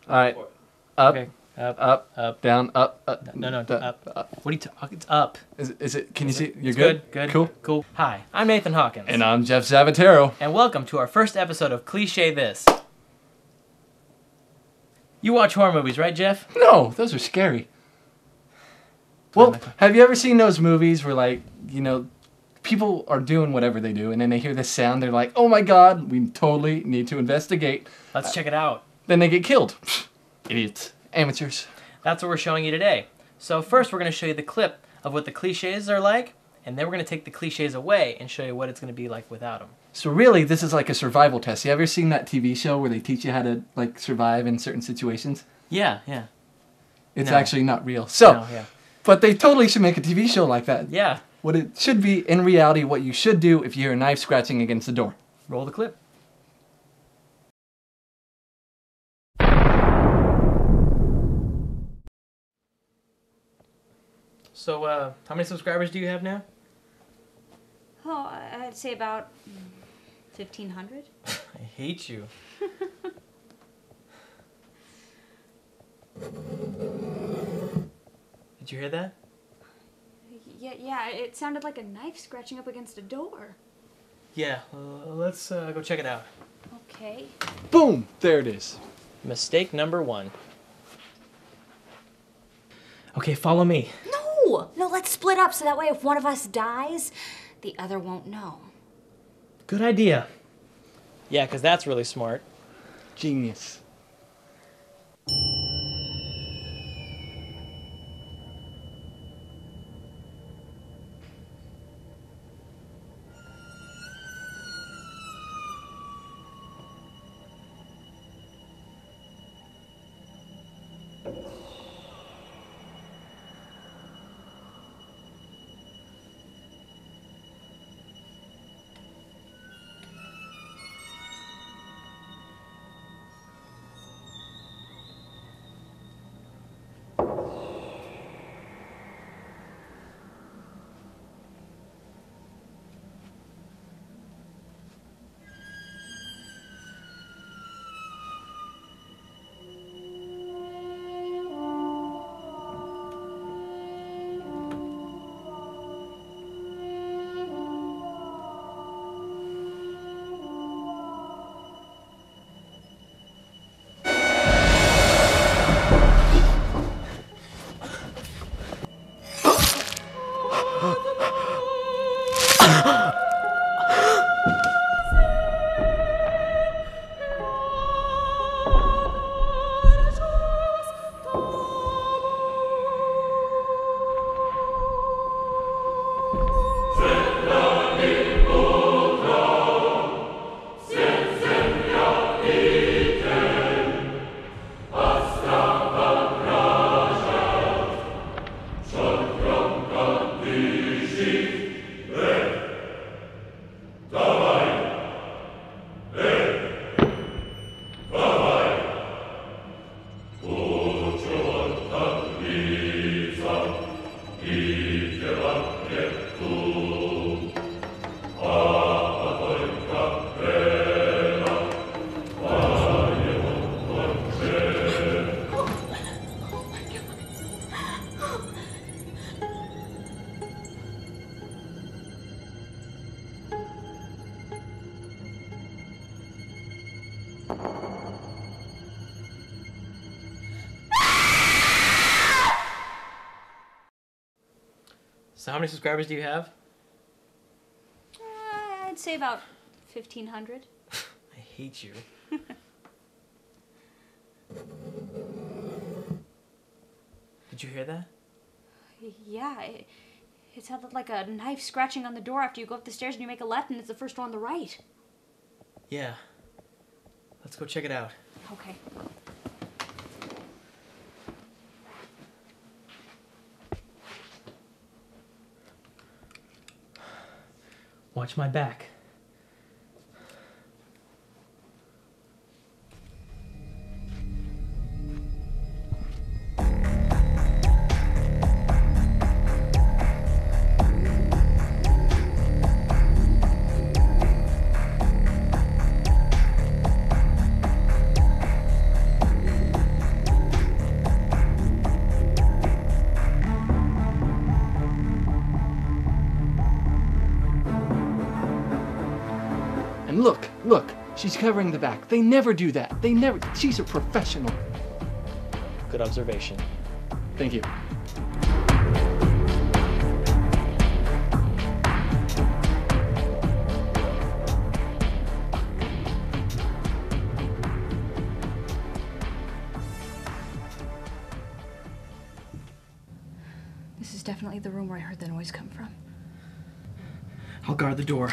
All right. Up, Okay. up, down, up. No, up. What are you talking? It's up. Is it? Can you see? You're It's good. Good. Cool. Hi, I'm Nathan Hawkins. And I'm Jeff Zavatero. And welcome to our first episode of Cliche This. You watch horror movies, right, Jeff? No, those are scary. Well, have you ever seen those movies where, like, you know, people are doing whatever they do, and then they hear this sound, they're like, oh my god, we totally need to investigate. Let's check it out. Then they get killed. Idiots. Amateurs. That's what we're showing you today. So first we're going to show you the clip of what the cliches are like, and then we're going to take the cliches away and show you what it's going to be like without them. So really, this is like a survival test. You ever seen that TV show where they teach you how to, like, survive in certain situations? Yeah. It's No. actually not real. So, No, yeah. but they totally should make a TV show like that. Yeah. What it should be, in reality, what you should do if you hear a knife scratching against the door. Roll the clip. So, how many subscribers do you have now? Oh, I'd say about 1,500. I hate you. Did you hear that? Yeah, it sounded like a knife scratching up against a door. Yeah, let's go check it out. Okay. Boom! There it is. Mistake number 1. Okay, follow me. No, let's split up so that way if one of us dies, the other won't know. Good idea. Yeah, because that's really smart. Genius. So how many subscribers do you have? I'd say about 1,500. I hate you. Did you hear that? Yeah, it sounded like a knife scratching on the door after you go up the stairs and you make a left and it's the first door on the right. Yeah. Let's go check it out. Okay. Watch my back. She's covering the back. They never do that. They never. She's a professional. Good observation. Thank you. This is definitely the room where I heard the noise come from. I'll guard the door.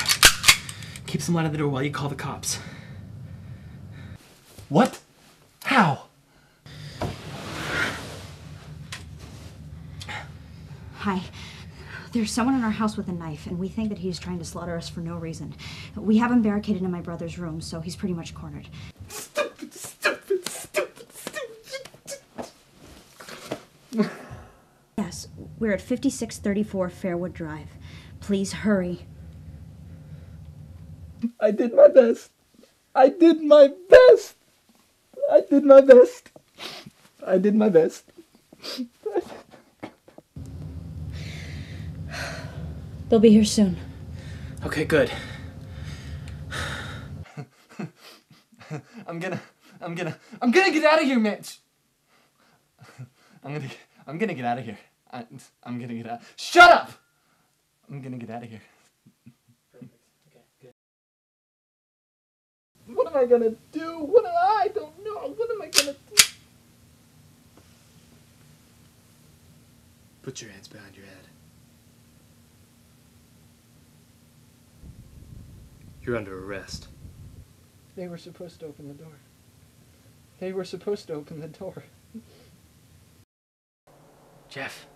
Keep some light on the door while you call the cops. What? How? Hi. There's someone in our house with a knife, and we think that he's trying to slaughter us for no reason. We have him barricaded in my brother's room, so he's pretty much cornered. Stupid. Yes, we're at 5634 Fairwood Drive. Please hurry. I did my best. I did my best. I did my best. I did my best. They'll be here soon. Okay, good. I'm gonna get out of here, Mitch. I'm gonna get out of here. I'm gonna get out. Shut up! I'm gonna get out of here. Perfect. Okay, good. What am I gonna do? I don't know. What am I gonna do? Put your hands behind your head. You're under arrest. They were supposed to open the door. They were supposed to open the door. Jeff,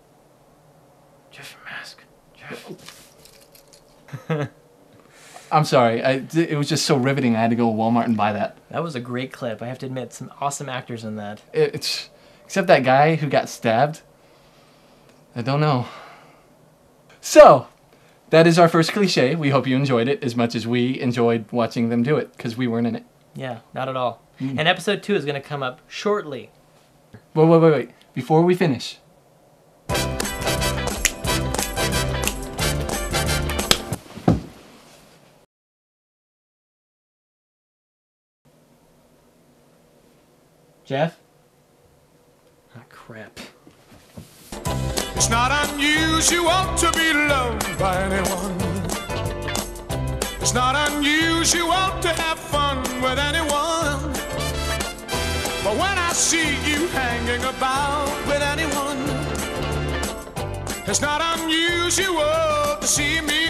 your mask. Jeff. I'm sorry. It was just so riveting. I had to go to Walmart and buy that. That was a great clip. I have to admit, some awesome actors in that. It's except that guy who got stabbed. I don't know. So, that is our first cliche. We hope you enjoyed it as much as we enjoyed watching them do it, because we weren't in it. Yeah, not at all. And episode 2 is going to come up shortly. Wait. Before we finish. Jeff? Ah, crap. It's not unusual to be loved by anyone. It's not unusual to have fun with anyone. But when I see you hanging about with anyone, it's not unusual to see me